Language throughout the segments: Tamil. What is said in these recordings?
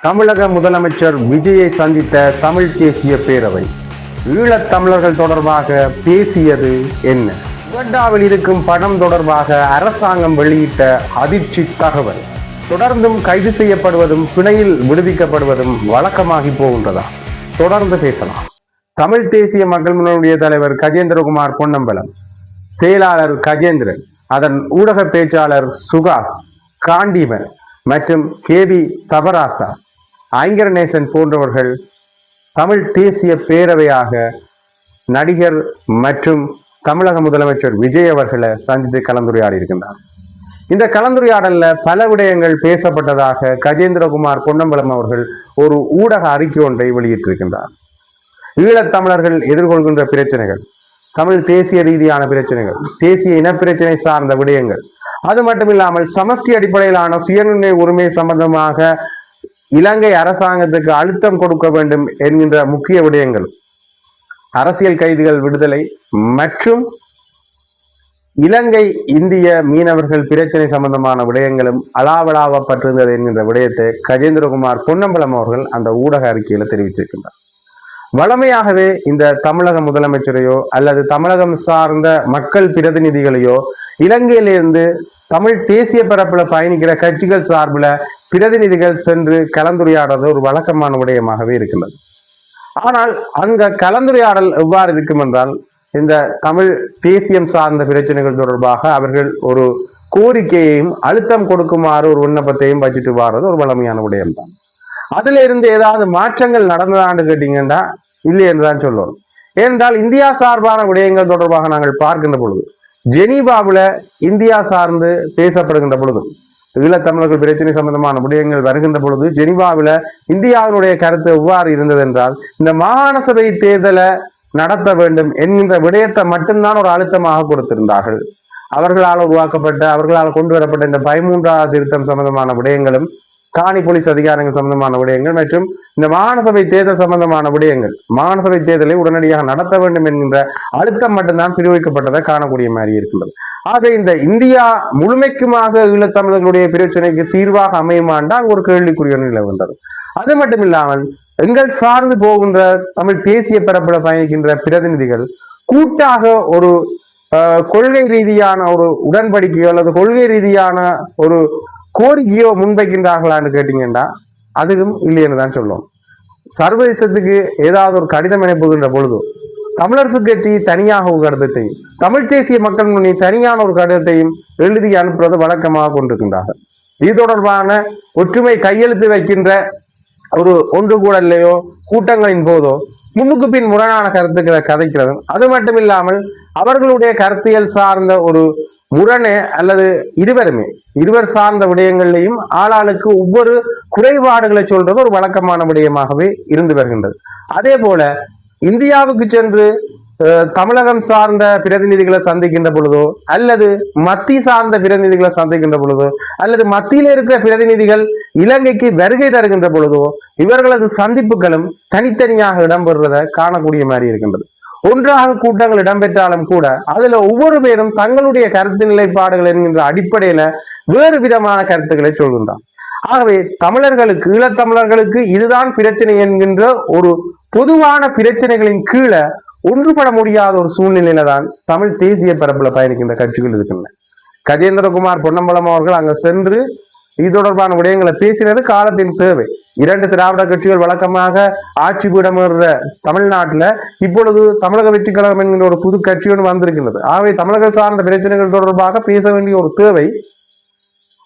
தமிழக முதலமைச்சர் விஜயை சந்தித்த தமிழ் தேசிய பேரவை ஈழத் தமிழர்கள் தொடர்பாக பேசியது என்ன? உகண்டாவில் இருக்கும் பணம் தொடர்பாக அரசாங்கம் வெளியிட்ட அதிர்ச்சி தகவல். தொடர்ந்தும் கைது செய்யப்படுவதும் பிணையில் விடுவிக்கப்படுவதும் வழக்கமாகி போகின்றதா? தொடர்ந்து பேசலாம். தமிழ் தேசிய மக்கள் முன்னணியுடைய தலைவர் கஜேந்திரகுமார் பொன்னம்பலம், செயலாளர் கஜேந்திரன், அதன் ஊடக பேச்சாளர் சுகாஸ் காண்டீவன் மற்றும் கேவி தபராசா, ஐங்கரநேசன் போன்றவர்கள் தமிழ் தேசிய பேரவையாக நடிகர் மற்றும் தமிழக முதலமைச்சர் விஜய் அவர்களை சந்தித்து கலந்துரையாடி இருக்கின்றார். இந்த கலந்துரையாடல்ல பல விடயங்கள் பேசப்பட்டதாக கஜேந்திரகுமார் பொன்னம்பலம் அவர்கள் ஒரு ஊடக அறிக்கை ஒன்றை வெளியிட்டிருக்கின்றார். ஈழத் தமிழர்கள் எதிர்கொள்கின்ற பிரச்சனைகள், தமிழ் தேசிய ரீதியான பிரச்சனைகள், தேசிய இனப்பிரச்சனை சார்ந்த விடயங்கள், அது மட்டுமில்லாமல் சமஷ்டி அடிப்படையிலான சுயநிர்ணய உரிமை சம்பந்தமாக இலங்கை அரசாங்கத்துக்கு அழுத்தம் கொடுக்க வேண்டும் என்கின்ற முக்கிய விடயங்கள், அரசியல் கைதிகள் விடுதலை மற்றும் இலங்கை இந்திய மீனவர்கள் பிரச்சனை சம்பந்தமான விடயங்களும் அலாவலாவப்பட்டிருந்தது என்கின்ற விடயத்தை கஜேந்திரகுமார் பொன்னம்பலம் அவர்கள் அந்த ஊடக அறிக்கையில தெரிவித்திருக்கின்றார். வழமையாகவே இந்த தமிழக முதலமைச்சரையோ அல்லது தமிழகம் சார்ந்த மக்கள் பிரதிநிதிகளையோ இலங்கையிலிருந்து தமிழ் தேசிய பரப்புல பயணிக்கிற கட்சிகள் சார்பில் பிரதிநிதிகள் சென்று கலந்துரையாடுறது ஒரு வழக்கமான விடயமாகவே இருக்கின்றது. ஆனால் அங்க கலந்துரையாடல் எவ்வாறு இருக்கும் என்றால், இந்த தமிழ் தேசியம் சார்ந்த பிரச்சனைகள் தொடர்பாக அவர்கள் ஒரு கோரிக்கையையும் அழுத்தம் கொடுக்குமாறு ஒரு விண்ணப்பத்தையும் வச்சுட்டு வாடுறது ஒரு வழமையான விடயம்தான். அதுல இருந்து ஏதாவது மாற்றங்கள் நடந்ததான்னு கேட்டீங்கன்னா இல்லை என்றுதான் சொல்லுவோம். ஏனென்றால் இந்தியா சார்பான விடயங்கள் தொடர்பாக நாங்கள் பார்க்கின்ற பொழுது, ஜெனீவாவில் இந்தியா சார்ந்து பேசப்படுகின்ற பொழுது, ஈழத்தமிழர்கள் பிரச்சனை சம்பந்தமான விடயங்கள் வருகின்ற பொழுது ஜெனீவாவில் இந்தியாவினுடைய கருத்து எவ்வாறு இருந்தது என்றால், இந்த மாகாண சபை தேர்தலை நடத்த வேண்டும் என்கின்ற விடயத்தை மட்டும்தான் ஒரு அழுத்தமாக கொடுத்திருந்தார்கள். அவர்களால் உருவாக்கப்பட்ட, அவர்களால் கொண்டு வரப்பட்ட இந்த 13வது திருத்தம் சம்பந்தமான விடயங்களும், காணி போலீஸ் அதிகாரங்கள் சம்பந்தமான விடயங்கள் மற்றும் இந்த மாகாண சபை தேர்தல் சம்பந்தமான விடயங்கள், மாகாண சபை தேர்தலை உடனடியாக நடத்த வேண்டும் என்கின்ற அழுத்தம் மட்டும்தான் பிரிவிக்கப்பட்டதை காணக்கூடிய மாதிரி இருக்கின்றது. ஆக இந்த இந்தியா முழுமைக்குமாக ஈழத்தமிழர்களுடைய பிரச்சனைக்கு தீர்வாக அமையுமாண்டா அங்கு ஒரு கேள்விக்குரிய நிலை வந்தது. அது மட்டும் இல்லாமல் எங்கள் சார்ந்து போகின்ற தமிழ் தேசிய பரப்புல பயணிக்கின்ற பிரதிநிதிகள் கூட்டாக ஒரு கொள்கை ரீதியான ஒரு உடன்படிக்கையோ அல்லது கொள்கை ரீதியான ஒரு கோரிக்கையோ முன்வைக்கின்றார்களான்னு கேட்டீங்கன்னா அதுவும் இல்லைன்னு தான் சொல்லுவோம். சர்வதேசத்துக்கு ஏதாவது ஒரு கடிதம் அனுப்புகின்ற பொழுது தமிழரசு கட்சி தனியாக ஒரு கடிதத்தையும், தமிழ் தேசிய மக்கள் முன்னணி தனியான ஒரு கடிதத்தையும் எழுதி அனுப்புறது வழக்கமாக கொண்டிருக்கின்றார்கள். இது தொடர்பான ஒற்றுமை கையெழுத்து வைக்கின்ற ஒரு ஒன்று கூடலையோ கூட்டங்களின் போதோ முன்னுக்கு பின் முரணான கருத்துக்களை கதைக்கிறதும், அது மட்டும் இல்லாமல் அவர்களுடைய கருத்தியல் சார்ந்த ஒரு முரணே அல்லது இருவர் சார்ந்த விடயங்கள்லையும் ஆளாளுக்கு ஒவ்வொரு குறைபாடுகளை சொல்றது ஒரு வழக்கமான விடயமாகவே இருந்து வருகின்றது. அதே போல இந்தியாவுக்கு சென்று தமிழகம் சார்ந்த பிரதிநிதிகளை சந்திக்கின்ற பொழுதோ அல்லது மத்திய சார்ந்த பிரதிநிதிகளை சந்திக்கின்ற பொழுதோ அல்லது மத்தியில் இருக்கிற பிரதிநிதிகள் இலங்கைக்கு வருகை தருகின்ற பொழுதோ இவர்களது சந்திப்புகளும் தனித்தனியாக இடம்பெறுவதை காணக்கூடிய மாதிரி இருக்கின்றது. ஒன்றாக கூட்டங்கள் இடம்பெற்றாலும் கூட அதுல ஒவ்வொரு பேரும் தங்களுடைய கருத்து நிலைப்பாடுகள் என்கின்ற அடிப்படையில வேறு விதமான கருத்துக்களை சொல்கின்றார். ஆகவே தமிழர்களுக்கு, ஈழத்தமிழர்களுக்கு இதுதான் பிரச்சனை என்கின்ற ஒரு பொதுவான பிரச்சனைகளின் கீழே ஒன்றுபட முடியாத ஒரு சூழ்நிலையில தான் தமிழ் தேசிய பரப்புல பயணிக்கின்ற கட்சிகள் இருக்கின்றன. கஜேந்திரகுமார் பொன்னம்பலம் அவர்கள் அங்க சென்று இது தொடர்பான விடயங்களை பேசினது காலத்தின் தேவை. 2 திராவிட கட்சிகள் வழக்கமாக ஆட்சி பீடமேறுற தமிழ்நாட்டில் இப்பொழுது தமிழக வெற்றி கழகம் என்கின்ற ஒரு புது கட்சியோடு வந்திருக்கின்றது. ஆகவே தமிழர்கள் சார்ந்த பிரச்சனைகள் தொடர்பாக பேச வேண்டிய ஒரு தேவை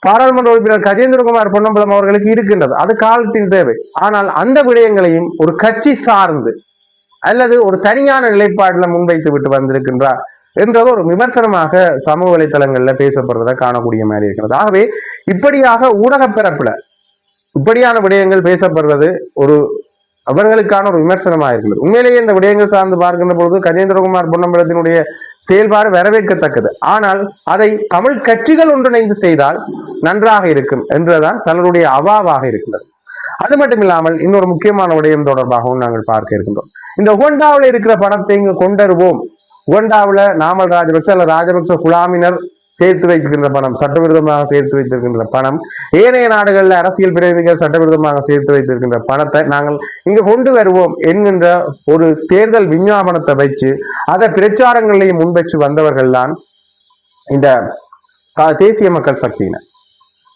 பாராளுமன்ற உறுப்பினர் கஜேந்திரகுமார் பொன்னம்பலம் அவர்களுக்கு இருக்கின்றது. அது காலத்தின் தேவை. ஆனால் அந்த விடயங்களையும் ஒரு கட்சி சார்ந்து அல்லது ஒரு தனியான நிலைப்பாடுல முன்வைத்து விட்டு வந்திருக்கின்றார் என்றது ஒரு விமர்சனமாக சமூக வலைத்தளங்கள்ல பேசப்படுறதை காணக்கூடிய மாதிரி இருக்கிறது. ஆகவே இப்படியாக ஊடக பரப்புல இப்படியான விடயங்கள் பேசப்படுவது ஒரு அவர்களுக்கான ஒரு விமர்சனமாக இருக்கிறது. உண்மையிலேயே இந்த விடயங்கள் சார்ந்து பார்க்கின்ற பொழுது கஜேந்திரகுமார் பொன்னம்பலத்தினுடைய செயல்பாடு வரவேற்கத்தக்கது. ஆனால் அதை தமிழ் கட்சிகள் ஒன்றிணைந்து செய்தால் நன்றாக இருக்கும் என்றுதான் தன்னுடைய அவாவாக இருக்கின்றது. அது மட்டும் இல்லாமல் இன்னொரு முக்கியமான விடயம் தொடர்பாகவும் நாங்கள் பார்க்க இருக்கின்றோம். இந்த உகண்டாவில் இருக்கிற பணத்தை இங்கு கொண்டருவோம், உகண்டாவில் நாமல் ராஜபக்ச அல்ல ராஜபக்ச குழாமினர் சேர்த்து வைத்திருக்கின்ற பணம், சட்டவிரோதமாக சேர்த்து வைத்திருக்கின்ற பணம், ஏனைய நாடுகளில் அரசியல் பிரதிநிதிகள் சட்டவிரோதமாக சேர்த்து வைத்திருக்கின்ற பணத்தை நாங்கள் இங்கு கொண்டு வருவோம் என்கின்ற ஒரு தேர்தல் விஞ்ஞாபனத்தை வச்சு அதை பிரச்சாரங்களையும் முன்வச்சு வந்தவர்கள் தான் இந்த தேசிய மக்கள் சக்தியினர்.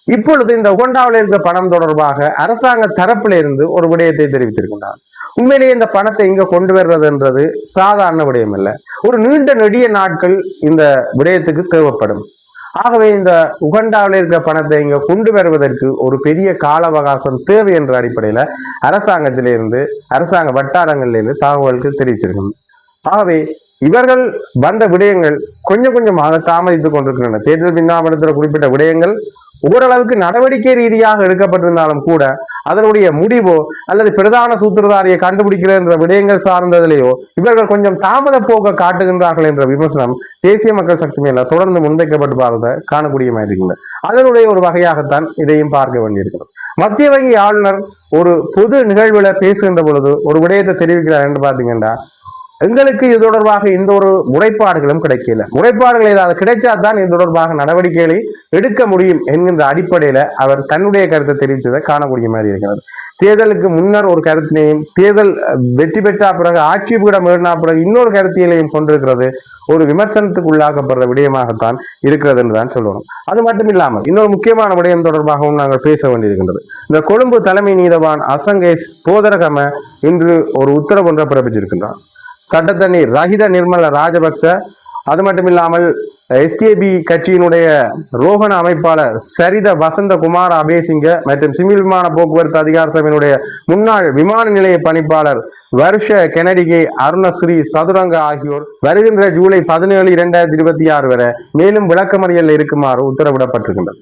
இப்பொழுது இந்த உகண்டாவில் இருக்கிற பணம் தொடர்பாக அரசாங்க தரப்பில் இருந்து ஒரு விடயத்தை தெரிவித்திருக்கின்றார். உண்மையிலேயே இந்த பணத்தை இங்க கொண்டு வர்றதுன்றது சாதாரண விடயம் இல்லை. ஒரு நீண்ட நெடிய நாட்கள் இந்த விடயத்துக்கு தேவைப்படும். ஆகவே இந்த உகண்டாவில் இருக்கிற பணத்தை இங்க கொண்டு வருவதற்கு ஒரு பெரிய கால அவகாசம் தேவை என்ற அடிப்படையில அரசாங்கத்திலிருந்து, அரசாங்க வட்டாரங்களிலிருந்து தகவல்கள் தெரிவித்திருக்கின்றன. ஆகவே இவர்கள் வந்த விடயங்கள் கொஞ்சம் கொஞ்சமாக தாமதித்துக் கொண்டிருக்கின்றன. தேர்தல் விஞ்ஞாபனத்தில் குறிப்பிட்ட விடயங்கள் ஓரளவுக்கு நடவடிக்கை ரீதியாக எடுக்கப்பட்டிருந்தாலும் கூட அதனுடைய முடிவோ அல்லது பிரதான சூத்திரதாரியை கண்டுபிடிக்கிற என்ற விடயங்கள் சார்ந்ததிலேயோ இவர்கள் கொஞ்சம் தாமத போக்க காட்டுகின்றார்கள் என்ற விமர்சனம் தேசிய மக்கள் சக்தி மேல தொடர்ந்து முன்வைக்கப்பட்டு பார்த்ததை காணக்கூடிய மாதிரி இருக்கிறது. அதனுடைய ஒரு வகையாகத்தான் இதையும் பார்க்க வேண்டியிருக்கிறது. மத்திய வங்கி ஆளுநர் ஒரு பொது நிகழ்வுல பேசுகின்ற பொழுது ஒரு விடயத்தை தெரிவிக்கிறார் என்று பார்த்தீங்கன்னா, எங்களுக்கு இது தொடர்பாக எந்த ஒரு முறைப்பாடுகளும் கிடைக்கல, முறைப்பாடுகள் ஏதாவது கிடைச்சாதான் இது தொடர்பாக நடவடிக்கைகளை எடுக்க முடியும் என்கின்ற அடிப்படையில அவர் தன்னுடைய கருத்தை தெரிவித்ததை காணக்கூடிய மாதிரி இருக்கிறது. தேர்தலுக்கு முன்னர் ஒரு கருத்தினையும், தேர்தல் வெற்றி பெற்ற பிறகு ஆட்சி பீடம் ஏறினா பிறகு இன்னொரு கருத்தியலையும் கொண்டிருக்கிறது ஒரு விமர்சனத்துக்கு உள்ளாக்கப்படுற விடயமாகத்தான் இருக்கிறது என்றுதான் சொல்லணும். அது மட்டும் இல்லாமல் இன்னொரு முக்கியமான விடயம் தொடர்பாகவும் நாங்கள் பேச வேண்டியிருக்கின்றது. இந்த கொழும்பு தலைமை நீதவான் அசங்கேஸ் போதரகம இன்று ஒரு உத்தரவு ஒன்றை பிறப்பிச்சிருக்கின்றார். சட்டத்தண்ணி ரஹித நிர்மல ராஜபக்ச, அது மட்டும் இல்லாமல் எஸ்டிஏபி கட்சியினுடைய ரோகண அமைப்பாளர் சரித வசந்த குமார் அபேசிங்க மற்றும் சிவில் விமான போக்குவரத்து அதிகார சபையினுடைய முன்னாள் விமான நிலைய பணிப்பாளர் வருஷ கெனடிகே அருணஸ்ரீ சதுரங்க ஆகியோர் வருகின்ற ஜூலை 17, 2026 வரை மேலும் விளக்கமறியல் இருக்குமாறு உத்தரவிடப்பட்டிருக்கின்றது.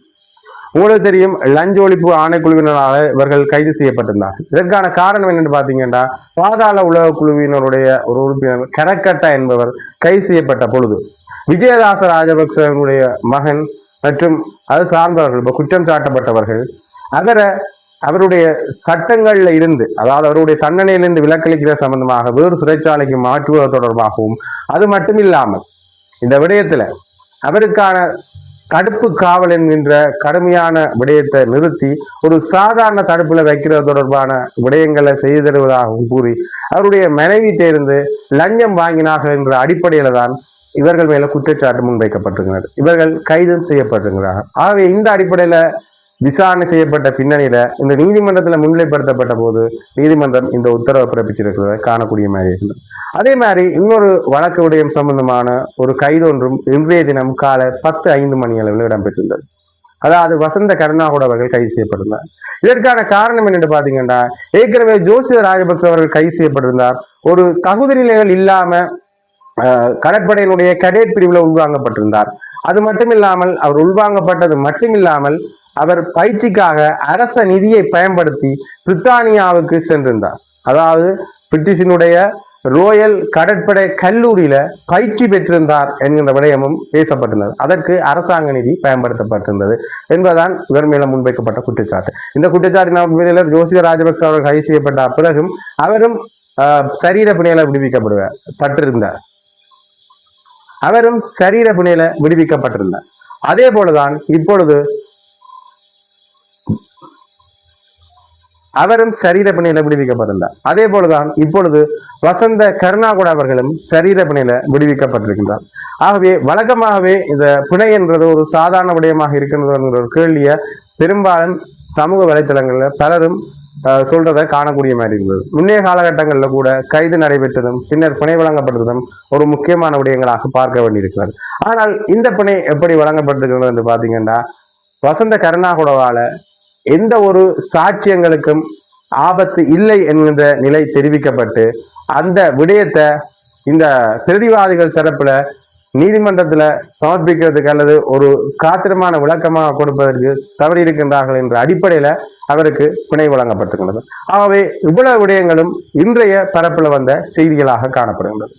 உங்களுக்கு தெரியும், லஞ்ச ஒழிப்பு ஆணைக்குழுவினராக இவர்கள் கைது செய்யப்பட்டிருந்தார்கள். இதற்கான காரணம் என்னன்னு பாத்தீங்கன்னா, பாதாள உலக குழுவினருடைய ஒரு உறுப்பினர் கரக்கட்டா என்பவர் கைது செய்யப்பட்ட பொழுது விஜயதாச ராஜபக்சனுடைய மகன் மற்றும் அது சார்ந்தவர்கள், இப்ப குற்றம் சாட்டப்பட்டவர்கள், அவருடைய சட்டங்கள்ல இருந்து, அதாவது அவருடைய தண்டனையிலிருந்து விலக்களிக்கிற சம்பந்தமாக வேறு சிறைச்சாலைக்கு மாற்றுவது தொடர்பாகவும், அது மட்டும் இல்லாமல் இந்த விடயத்துல அவருக்கான தடுப்பு காவல் என்கின்ற கடுமையான விடயத்தை நிறுத்தி ஒரு சாதாரண தடுப்புல வைக்கிறது தொடர்பான விடயங்களை செய்து தருவதாகவும் கூறி அவருடைய மனைவி தேர்ந்து லஞ்சம் வாங்கினார்கள் என்ற அடிப்படையில தான் இவர்கள் மேல குற்றச்சாட்டு முன்வைக்கப்பட்டிருக்கிறது. இவர்கள் கைது செய்யப்பட்டிருக்கிறார்கள். ஆகவே இந்த அடிப்படையில விசாரணை செய்யப்பட்ட பின்னணியில இந்த நீதிமன்றத்தில் முன்னிலைப்படுத்தப்பட்ட போது நீதிமன்றம் இந்த உத்தரவை பிறப்பிச்சிருக்கிறத காணக்கூடிய மாதிரி இருந்தது. அதே மாதிரி இன்னொரு வழக்கு விடயம் சம்பந்தமான ஒரு கைது ஒன்றும் இன்றைய தினம் காலை 10:05 மணி அளவில் இடம்பெற்றிருந்தது. அதாவது வசந்த கருணாகுட அவர்கள் கைது செய்யப்பட்டிருந்தார். இதற்கான காரணம் என்னென்று பாத்தீங்கன்னா, ஏற்கனவே ஜோசித ராஜபக்ச அவர்கள் கைது செய்யப்பட்டிருந்தார். ஒரு தகுதி நிலைகள் இல்லாம கடற்படையினுடைய கடேட் பிரிவில் உள்வாங்கப்பட்டிருந்தார். அது மட்டும் இல்லாமல் அவர் உள்வாங்கப்பட்டது மட்டுமில்லாமல் அவர் பயிற்சிக்காக அரச நிதியை பயன்படுத்தி பிரித்தானியாவுக்கு சென்றிருந்தார். அதாவது பிரிட்டிஷினுடைய ரோயல் கடற்படை கல்லூரியில பயிற்சி பெற்றிருந்தார் என்கின்ற விடயமும் பேசப்பட்டிருந்தது. அதற்கு அரசாங்க நிதி பயன்படுத்தப்பட்டிருந்தது என்பதுதான் இவர் மேல முன்வைக்கப்பட்ட குற்றச்சாட்டு. இந்த குற்றச்சாட்டின் ஜோசித ராஜபக்ச அவர்கள் கைது செய்யப்பட்ட பிறகும் அவரும் சரீர பிணையில விடுவிக்கப்பட்டிருந்தார். அவரும் சரீர பிணையில விடுவிக்கப்பட்டிருந்தார். அதே போலதான் இப்பொழுது அவரும் சரீர பிணையில விடுவிக்கப்பட்டிருந்தார். அதே போலதான் இப்பொழுது வசந்த கருணாகுட அவர்களும் சரீர பிணையில விடுவிக்கப்பட்டிருக்கின்றார். ஆகவே வழக்கமாகவே இந்த பிணை என்றது ஒரு சாதாரண விடயமாக இருக்கின்றது ஒரு கேள்விய பெரும்பாலும் சமூக வலைத்தளங்கள்ல பலரும் சொல்றதை காணக்கூடிய மாதிரி இருந்தது. முன்னைய காலகட்டங்கள்ல கூட கைது நடைபெற்றதும் பின்னர் பிணை வழங்கப்பட்டதும் ஒரு முக்கியமான விடயங்களாக பார்க்க வேண்டியிருக்கிறது. ஆனால் இந்த பிணை எப்படி வழங்கப்பட்டிருக்கிறது என்று பாத்தீங்கன்னா, வசந்த கருணாகுடவால எந்த ஒரு சாட்சியங்களுக்கும் ஆபத்து இல்லை என்கின்ற நிலை தெரிவிக்கப்பட்டு அந்த விடயத்தை இந்த பிரதிவாதிகள் தரப்புல நீதிமன்றத்துல சமர்ப்பிக்கிறதுக்கு அல்லது ஒரு காத்திரமான விளக்கமாக கொடுப்பதற்கு தவறி இருக்கின்றார்கள் என்ற அடிப்படையில அவருக்கு பிணை வழங்கப்பட்டிருக்கின்றது. ஆகவே இவ்வளவு விடயங்களும் இன்றைய பரப்புல வந்த செய்திகளாக காணப்படுகின்றது.